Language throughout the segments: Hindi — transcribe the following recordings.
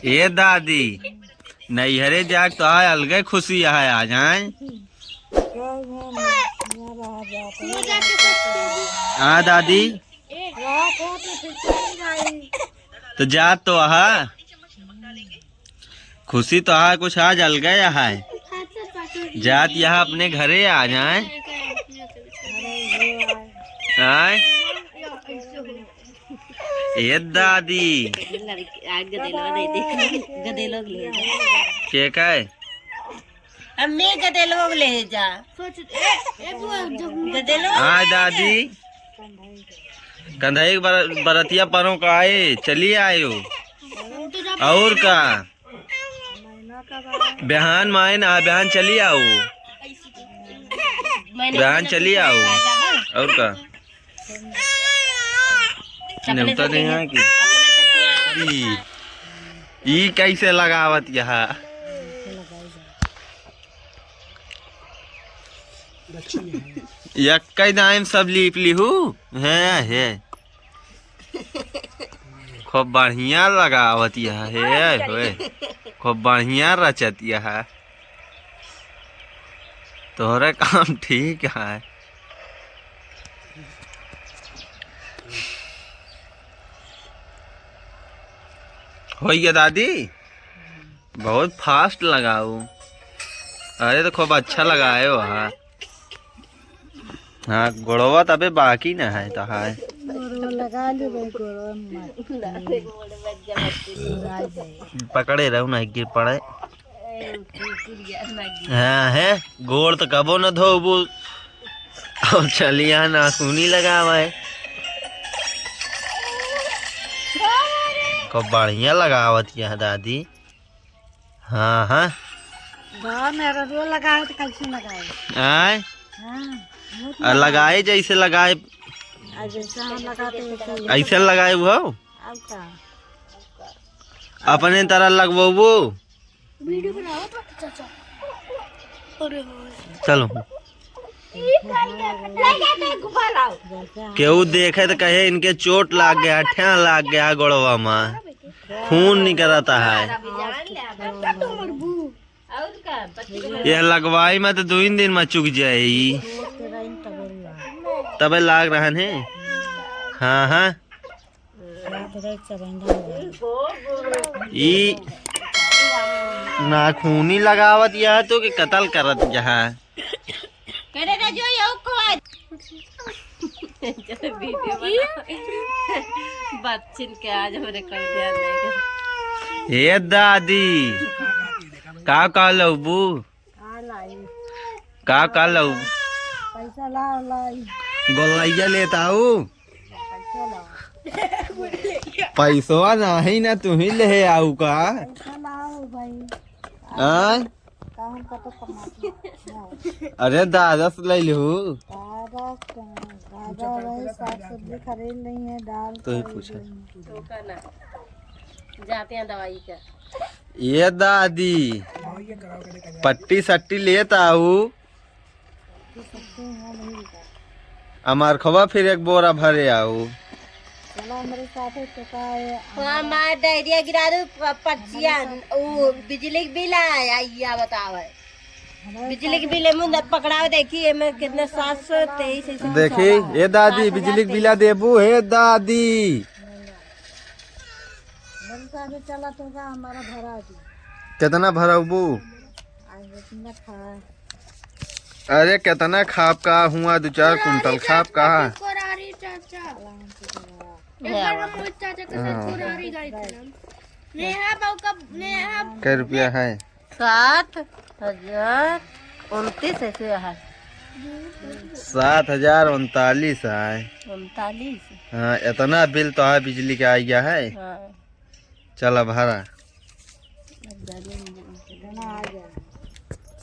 ये दादी नैहरे जाग तो आए अलगे खुशी है आ जाए। हाँ दादी तो जात तो आहा खुशी तो आहा कुछ आज अलगे है जात यहाँ अपने घरे आ जाए। ये दादी के काय अम्मी गदेलो ले जा गदेलो। हाँ दादी कंधाई बरतिया परों का आए चलिए आयो और का बिहान माए ना बिहान चली आओ बिहान चली आओ और का नेवता नहीं है कि ई कैसे लगावत यहाँ यक्का दाम सब लीप लीहू है खूब बढ़िया लगावत यहाँ है खूब बढ़िया रचत यहाँ तोहरे काम ठीक है। हो गया दादी बहुत फास्ट लगाओ। अरे तो खूब अच्छा लगाए हो। हाँ हाँ गोड़वा तबे बाकी न है तो है पकड़े रहू ना गिर पड़े। हाँ है गोड़ तो कबो न धोबू और चलिया नाखूनी लगावे खूब बढ़िया लगावत यह दादी। हाँ हाँ लगाए तो कैसे लगाए आए लगाए जैसे लगाए ऐसे लगाए वो अपने तरह लगबो चलो केहू देखे तो कहे इनके चोट लाग गया ठ्या लाग गया गोड़वा में खून निकलता है। यह लगवाई में तो 2 दिन में चुक जाये तबे लाग रहा है। हाँ हाँ ई नाखूनी लगावत यह तो कि कत्ल करत यहाँ बच्चन के आज हमरे कर ध्यान नहीं कर। ये दादी का लबू का लऊ पैसा ला गोलैया लेता हूँ पैसवा नहीं ना तू ही ले आऊ का अरे दादा से ले लू सब्जी खरीद नहीं है दाल तो ही पूछा जाते हैं दवाई का। ये दादी पट्टी सट्टी लेता हूँ अमार खबा फिर एक बोरा भरे आओ हमारे साथ हमारा डायरिया गिरा दो पर्चिया वो बिजली के बिल आया बताओ बिजली के बिल मुझे पकड़ाओ देखिए मैं कितने 723 देखी ये दादी बिजली के बिला देबू हे दादी चला तो हमारा भरा कितना भराबू अरे कितना खाप का हुआ 2-4 कुंटल खाप का कै रुपया है 7,029 ऐसे है 7,039 है 39। हाँ इतना बिल तो है बिजली का आ गया है। चला भरा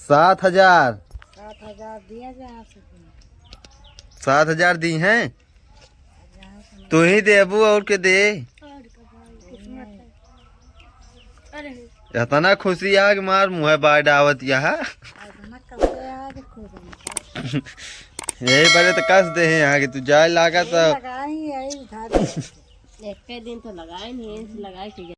7,000 दिया जाए 7,000 दी हैं तू ही देबू और के दे इतना खुशी आ कि मार मुँह बाढ़ आवत यहाँ यही बड़े तो कस दे हैं यहाँ के तू जाए लागा तो एक दिन तो लगाए नहीं लगाए